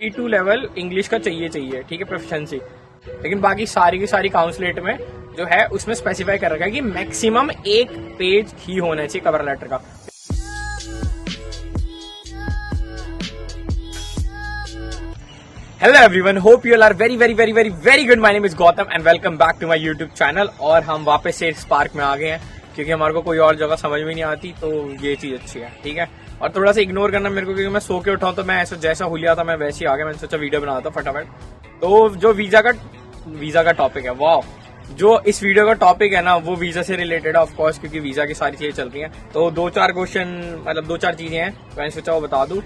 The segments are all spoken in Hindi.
B2 लेवल इंग्लिश का चाहिए, ठीक है, प्रोफिशिएंसी। लेकिन बाकी सारी की सारी काउंसलेट में जो है उसमें स्पेसिफाई कर रखा है कि मैक्सिमम एक पेज ही होना चाहिए कवर लेटर का। Hello everyone, hope you are very good. My name is Gautam and welcome back to my YouTube channel. और हम वापस से स्पार्क में आ गए हैं क्योंकि हमारे को कोई और जगह समझ में नहीं आती, तो ये चीज अच्छी है, ठीक है। और थोड़ा सा इग्नोर करना मेरे को, क्योंकि मैं सो के उठाऊं तो मैं ऐसा जैसा हुलिया था मैं वैसे ही आ गया। मैंने सोचा वीडियो बना था फटाफट। तो जो वीजा का टॉपिक है, वाह, जो इस वीडियो का टॉपिक है ना वो वीजा से रिलेटेड है ऑफकोर्स, क्योंकि वीजा की सारी चीजें चल रही हैं। तो दो चार क्वेश्चन, मतलब दो चार चीजें हैं तो मैंने सोचा वो बता दूं।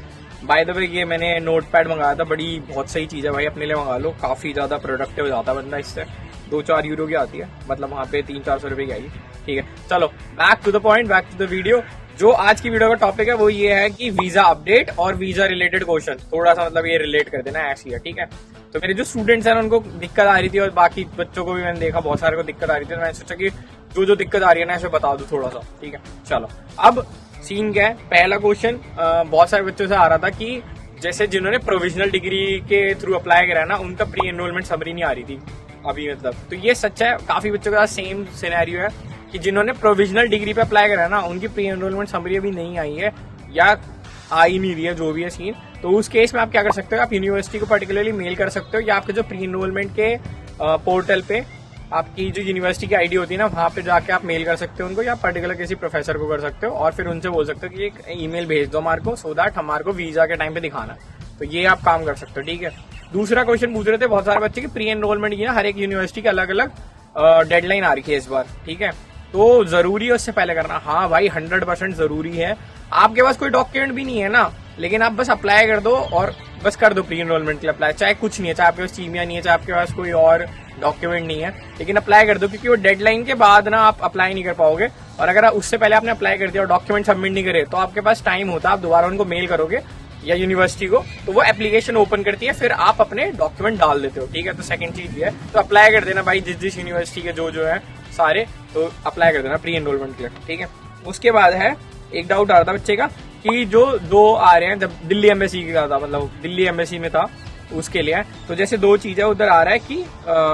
बाय द वे, ये मैंने नोट पैड मंगाया था, बड़ी बहुत सही चीज है भाई, अपने लिए मंगा लो, काफी ज्यादा प्रोडक्टिव हो जाता है बंदा इससे। 2-4 यूरो की आती है, मतलब वहां पे 300-400 रुपए की आएगी, ठीक है। चलो back to the point, back to the video. जो आज की वीडियो का टॉपिक है वो ये है कि वीजा अपडेट और वीजा रिलेटेड क्वेश्चन, थोड़ा सा मतलब ये रिलेट कर देना ऐसी है, ठीक है। तो मेरे जो स्टूडेंट्स हैं उनको दिक्कत आ रही थी और बाकी बच्चों को भी मैंने देखा बहुत सारे को दिक्कत आ रही थी, तो मैंने सोचा कि जो दिक्कत आ रही है ना इसे बता दूं थोड़ा सा, ठीक है। चलो अब सीन क्या है, पहला क्वेश्चन बहुत सारे बच्चों से आ रहा था कि जैसे जिन्होंने प्रोविजनल डिग्री के थ्रू अप्लाई करा ना, उनका प्री एनरोलमेंट समरी नहीं आ रही थी अभी, मतलब। तो ये सच है, काफी बच्चों का सेम सिनेरियो है कि जिन्होंने प्रोविजनल डिग्री पे अप्लाई करा ना, उनकी प्री एनरोलमेंट समरी अभी नहीं आई है या आ ही नहीं रही है, जो भी है सीन। तो उस केस में आप क्या कर सकते हो, आप यूनिवर्सिटी को पर्टिकुलरली मेल कर सकते हो, या आपके जो प्री एनरोलमेंट के पोर्टल पे आपकी जो यूनिवर्सिटी की आईडी होती है ना, वहां पे जाके आप मेल कर सकते हो उनको, या पर्टिकुलर किसी प्रोफेसर को कर सकते हो, और फिर उनसे बोल सकते हो कि एक ईमेल भेज दो हमारे को, सो दैट हमारे को वीजा के टाइम पे दिखाना। तो ये आप काम कर सकते हो, ठीक है। दूसरा क्वेश्चन पूछ रहे थे बहुत सारे बच्चे की प्री एनरोलमेंट की ना हर एक यूनिवर्सिटी की अलग अलग डेडलाइन आ रही है इस बार, ठीक है। तो जरूरी है उससे पहले करना। हाँ भाई, 100% जरूरी है। आपके पास कोई डॉक्यूमेंट भी नहीं है ना, लेकिन आप बस अप्लाई कर दो और बस कर दो प्री एनरोलमेंट के लिए अप्लाई। चाहे कुछ नहीं है, चाहे आपके पास चीमिया नहीं है, चाहे आपके पास कोई और डॉक्यूमेंट नहीं है, लेकिन अप्लाई कर दो, क्योंकि वो डेडलाइन के बाद ना आप अप्लाई नहीं कर पाओगे। और अगर उससे पहले आपने अप्लाई कर दिया और डॉक्यूमेंट सबमिट नहीं करे, तो आपके पास टाइम होता है, आप दोबारा उनको मेल करोगे या यूनिवर्सिटी को, तो वो एप्लीकेशन ओपन करती है, फिर आप अपने डॉक्यूमेंट डाल देते हो, ठीक है। तो सेकंड चीज ये है, तो अप्लाई कर देना भाई, जिस यूनिवर्सिटी के जो है सारे, तो अप्लाई कर देना प्री एनरोलमेंट के लिए, ठीक है। उसके बाद है, एक डाउट आ रहा था बच्चे का कि जो दो आ रहे हैं, जब दिल्ली एम्बेसी का था, मतलब दिल्ली एम्बेसी में था उसके लिए, तो जैसे दो चीजें उधर आ रहा है कि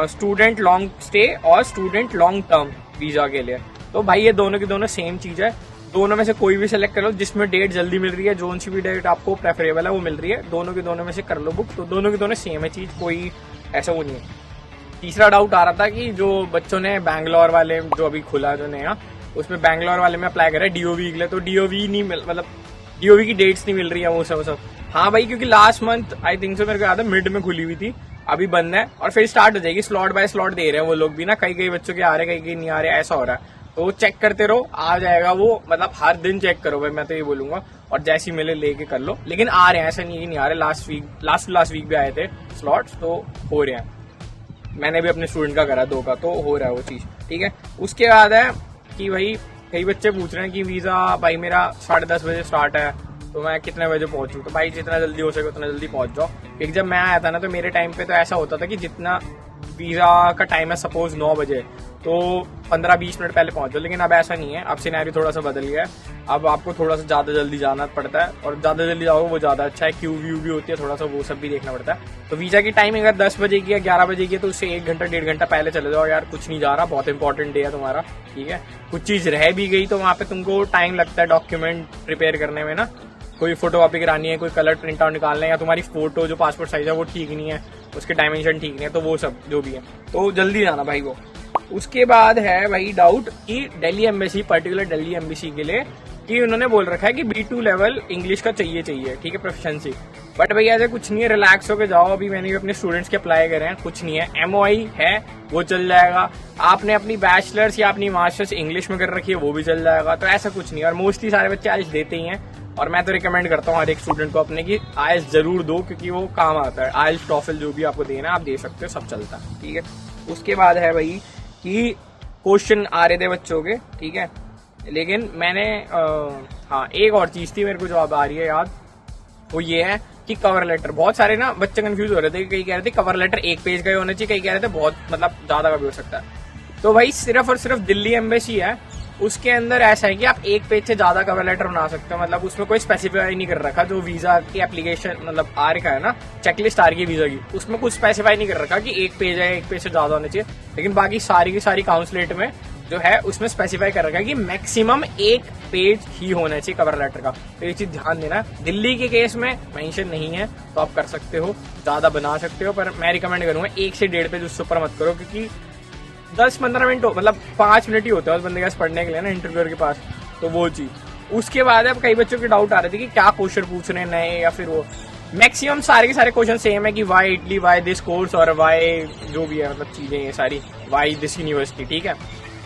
स्टूडेंट लॉन्ग स्टे और स्टूडेंट लॉन्ग टर्म वीजा के लिए। तो भाई ये दोनों की दोनों सेम चीज है, दोनों में से कोई भी सिलेक्ट कर लो जिसमें डेट जल्दी मिल रही है, जो सी भी डेट आपको प्रेफरेबल है वो मिल रही है, दोनों की दोनों में से कर लो बुक। तो दोनों की दोनों सेम है चीज, कोई ऐसा वो नहीं है। तीसरा डाउट आ रहा था कि जो बच्चों ने बैंगलोर वाले, जो अभी खुला जो नया, उसमें बैंगलोर वाले में अप्लाई करा है डीओवी के लिए, तो डीओवी नहीं मतलब डीओवी की डेट्स नहीं मिल रही है वो सब। हाँ भाई, क्योंकि last month I think so, मेरे को याद है मिड में खुली हुई थी, अभी बंद है और फिर स्टार्ट हो जाएगी। स्लॉट बाय स्लॉट दे रहे हैं वो लोग भी ना, कई बच्चों के आ रहे, कई नहीं आ रहे, ऐसा हो रहा है। तो चेक करते रहो, आ जाएगा वो, मतलब हर दिन चेक करो भाई, मैं तो ये बोलूंगा। और जैसी मिले लेके कर लो, लेकिन आ रहे हैं, ऐसा नहीं है कि नहीं आ रहे। लास्ट वीक भी आए थे स्लॉट्स, तो हो रहे हैं। मैंने भी अपने स्टूडेंट का करा 2 का, तो हो रहा है वो चीज, ठीक है। उसके बाद है कि भाई कई बच्चे पूछ रहे हैं कि वीजा भाई मेरा 10:30 बजे स्टार्ट है, तो मैं कितने बजे पहुंचूं। तो भाई जितना जल्दी हो सके उतना जल्दी पहुंच जाओ, क्योंकि जब मैं आया था ना, तो मेरे टाइम पे तो ऐसा होता था कि जितना वीजा का टाइम है सपोज 9 बजे, तो 15-20 मिनट पहले पहुंच जाओ। लेकिन अब ऐसा नहीं है, अब सिनेरियो थोड़ा सा बदल गया है। अब आपको थोड़ा सा ज्यादा जल्दी जाना पड़ता है, और ज्यादा जल्दी जाओगे वो ज्यादा अच्छा है। क्यू व्यू भी होती है, थोड़ा सा वो सब भी देखना पड़ता है। तो वीजा की टाइमिंग अगर 10 बजे की या 11 बजे की है, तो उससे 1 घंटा 1.5 घंटा पहले चले जाओ, यार कुछ नहीं जा रहा, बहुत इंपॉर्टेंट डे है तुम्हारा, ठीक है। कुछ चीज रह भी गई तो वहां पे तुमको टाइम लगता है डॉक्यूमेंट प्रिपेयर करने में ना, कोई फोटो कॉपी करानी है, कोई कलर प्रिंट आउट निकालना है, या तुम्हारी फोटो जो पासपोर्ट साइज है वो ठीक नहीं है, उसके डायमेंशन ठीक नहीं है, तो वो सब जो भी है, तो जल्दी जाना भाई वो। उसके बाद है भाई डाउट कि Delhi embassy, particular Delhi embassy के लिए, कि उन्होंने बोल रखा है कि B2 लेवल इंग्लिश का चाहिए, ठीक है, प्रोफिशिएंसी। बट भैया ऐसा कुछ नहीं है, रिलैक्स होकर जाओ। अभी मैंने भी अपने स्टूडेंट्स के अप्लाई करे हैं, कुछ नहीं है। MOI है वो चल जाएगा, आपने अपनी बैचलर्स या अपनी मास्टर्स इंग्लिश में कर रखी है वो भी चल जाएगा, तो ऐसा कुछ नहीं है। और मोस्टली सारे बच्चे आइल्स देते ही हैं, और मैं तो रिकमेंड करता हूँ हर एक स्टूडेंट को अपने की आइल्स जरूर दो, क्योंकि वो काम आता है। आइल्स टॉफल जो भी आपको देना आप दे सकते हो, सब चलता है, ठीक है। उसके बाद है भाई कि क्वेश्चन आ रहे थे बच्चों के, ठीक है, लेकिन मैंने हाँ एक और चीज थी मेरे को जो अब आ रही है याद, वो ये है कि कवर लेटर। बहुत सारे ना बच्चे कंफ्यूज हो रहे थे, कई कह रहे थे कवर लेटर 1 पेज का ही होना चाहिए, कई कह रहे थे बहुत मतलब ज्यादा का भी हो सकता है। तो भाई सिर्फ और सिर्फ दिल्ली एम्बेसी है उसके अंदर ऐसा है कि आप एक पेज से ज्यादा कवर लेटर बना सकते हो, मतलब उसमें कोई स्पेसिफाई नहीं कर रखा। जो वीजा की एप्लीकेशन मतलब आ रखा है ना, चेकलिस्ट आ रही है वीजा की, उसमें कुछ स्पेसिफाई नहीं कर रखा कि एक पेज है, एक पेज से ज्यादा होना चाहिए। लेकिन बाकी सारी की सारी काउंसलेट में जो है उसमें स्पेसिफाई कर रखा है कि मैक्सिमम एक पेज ही होना चाहिए कवर लेटर का। तो ये चीज ध्यान देना। दिल्ली के केस में मेंशन नहीं है तो आप कर सकते हो, ज्यादा बना सकते हो, पर मैं रिकमेंड करूंगा 1 से 1.5 पेज उससे ऊपर मत करो, क्योंकि 10-15 मिनट मतलब 5 मिनट ही होते हैं उस बंदे के पास पढ़ने के लिए ना, इंटरव्यूअर के पास। तो वो चीज उसके बाद अब कई बच्चों के डाउट आ रहे थे कि क्या क्वेश्चन पूछ रहे हैं नए, या फिर वो मैक्सिमम सारे के सारे क्वेश्चन सेम है कि why Italy, why this course, और वाई जो भी है मतलब चीजें ये सारी, वाई दिस यूनिवर्सिटी। ठीक है,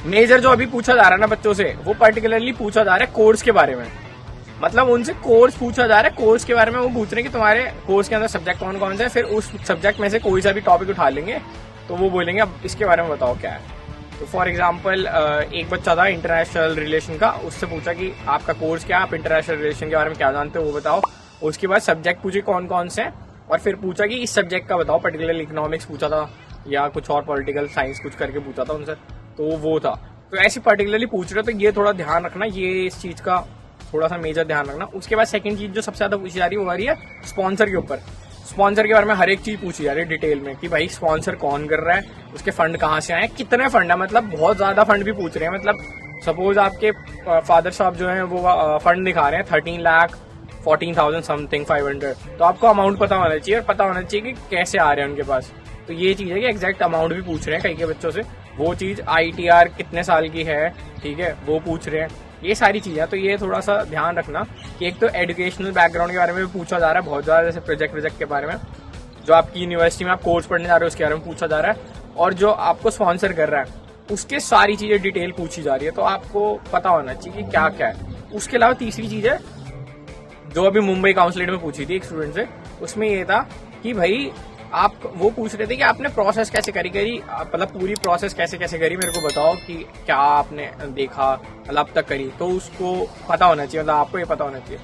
मेजर जो अभी पूछा जा रहा है ना बच्चों से, वो पर्टिकुलरली पूछा जा रहा है कोर्स के बारे में। मतलब उनसे कोर्स पूछा जा रहा है, कोर्स के बारे में वो पूछ रहे हैं कि तुम्हारे कोर्स के अंदर सब्जेक्ट कौन कौन से है, फिर उस सब्जेक्ट में से कोई सा भी टॉपिक उठा लेंगे तो वो बोलेंगे अब इसके बारे में बताओ क्या है। तो फॉर एग्जाम्पल एक बच्चा था इंटरनेशनल रिलेशन का, उससे पूछा कि आपका कोर्स क्या है, आप इंटरनेशनल रिलेशन के बारे में क्या जानते हो वो बताओ। उसके बाद सब्जेक्ट पूछे कौन कौन से, और फिर पूछा कि इस सब्जेक्ट का बताओ, पर्टिकुलरली इकोनॉमिक्स पूछा था या कुछ और पॉलिटिकल साइंस कुछ करके पूछा था उनसे, तो वो था। तो ऐसे पर्टिकुलरली पूछ रहे, तो ये थोड़ा ध्यान रखना, ये इस चीज का थोड़ा सा मेजर ध्यान रखना। उसके बाद सेकंड चीज जो सबसे ज्यादा पूछी जा रही है वो आ रही है स्पॉन्सर के ऊपर। स्पॉन्सर के बारे में हर एक चीज पूछी जा रही है डिटेल में कि भाई स्पॉन्सर कौन कर रहा है, उसके फंड कहाँ से आए, कितने फंड है, मतलब बहुत ज्यादा फंड भी पूछ रहे हैं। मतलब सपोज आपके फादर साहब जो है वो फंड दिखा रहे हैं 13,14,000 समथिंग 500, तो आपको अमाउंट पता होना चाहिए, और पता होना चाहिए कि कैसे आ रहे हैं उनके पास। तो ये चीज है कि एग्जैक्ट अमाउंट भी पूछ रहे हैं कई के बच्चों से, वो चीज ITR कितने साल की है, ठीक है, वो पूछ रहे हैं, ये सारी चीजें। तो ये थोड़ा सा ध्यान रखना कि एक तो एजुकेशनल बैकग्राउंड के बारे में भी पूछा जा रहा है बहुत ज्यादा, जैसे प्रोजेक्ट के बारे में, जो आपकी यूनिवर्सिटी में आप कोर्स पढ़ने जा रहे हो उसके बारे में पूछा जा रहा है, और जो आपको स्पॉन्सर कर रहा है उसके सारी चीजें डिटेल पूछी जा रही है। तो आपको पता होना चाहिए कि क्या क्या है। उसके अलावा तीसरी चीज है जो अभी मुंबई काउंसलेट में पूछी थी एक स्टूडेंट से, उसमें ये था कि भाई आप वो पूछ रहे थे कि आपने प्रोसेस कैसे करी मतलब पूरी प्रोसेस कैसे कैसे करी, मेरे को बताओ कि क्या आपने देखा मतलब अब तक करी। तो उसको पता होना चाहिए, मतलब आपको ये पता होना चाहिए।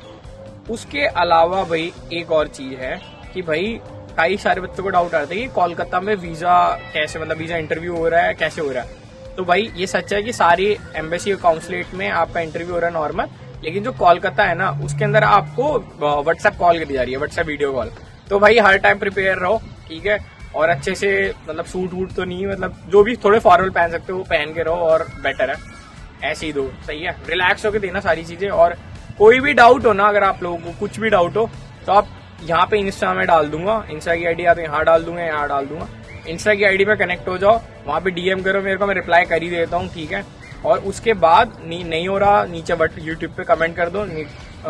उसके अलावा भाई एक और चीज है कि भाई कई सारे बच्चों को डाउट आता है कि कोलकाता में वीजा कैसे, मतलब वीजा इंटरव्यू हो रहा है कैसे हो रहा है। तो भाई ये सच है कि सारी एम्बेसी काउंसलेट में आपका इंटरव्यू हो रहा है नॉर्मल, लेकिन जो कोलकाता है ना उसके अंदर आपको व्हाट्सएप कॉल करी जा रही है, व्हाट्सएप वीडियो कॉल। तो भाई हर टाइम प्रिपेयर रहो, ठीक है, और अच्छे से मतलब सूट वूट तो नहीं, मतलब जो भी थोड़े फॉर्मल पहन सकते हो वो पहन के रहो, और बेटर है ऐसे ही दो, सही है, रिलैक्स होकर देना सारी चीजें। और कोई भी डाउट हो ना, अगर आप लोगों को कुछ भी डाउट हो तो आप यहाँ पे इंस्टा में डाल दूंगा, इंस्टा की आईडी या तो यहाँ डाल दूंगा, यहाँ डाल दूंगा। इंस्टा की आईडी पे कनेक्ट हो जाओ, वहां पे DM करो मेरे को, मैं रिप्लाई कर ही देता हूँ, ठीक है। और उसके बाद नहीं हो रहा नीचे बट यूट्यूब पे कमेंट कर दो,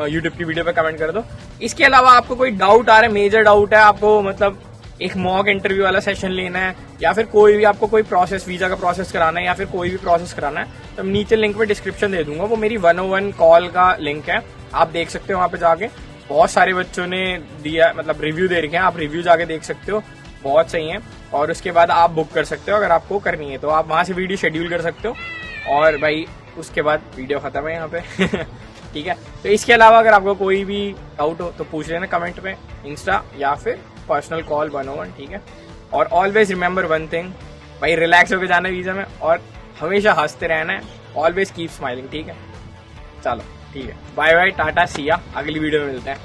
यूट्यूब की वीडियो पे कमेंट कर दो। इसके अलावा आपको कोई डाउट आ रहा है, मेजर डाउट है आपको, मतलब एक मॉक इंटरव्यू वाला सेशन लेना है, या फिर कोई भी आपको कोई प्रोसेस, वीजा का प्रोसेस कराना है, या फिर कोई भी प्रोसेस कराना है, तो नीचे लिंक पे डिस्क्रिप्शन दे दूंगा, वो मेरी 101 कॉल का लिंक है, आप देख सकते हो वहां पे जाके। बहुत सारे बच्चों ने दिया, मतलब रिव्यू दे रखे हैं, आप रिव्यू जाके देख सकते हो, बहुत सही है। और उसके बाद आप बुक कर सकते हो, अगर आपको करनी है तो आप वहां से वीडियो शेड्यूल कर सकते हो, और भाई उसके बाद वीडियो खत्म है यहाँ पे ठीक है। तो इसके अलावा अगर आपको कोई भी डाउट हो तो पूछ लेना कमेंट में, इंस्टा या फिर पर्सनल कॉल 101, ठीक है। और ऑलवेज रिमेंबर वन थिंग, भाई रिलैक्स होकर जाना है वीजा में, और हमेशा हंसते रहना है, ऑलवेज कीप स्माइलिंग, ठीक है। चलो ठीक है, बाय बाय, टाटा, सिया, अगली वीडियो में मिलते हैं।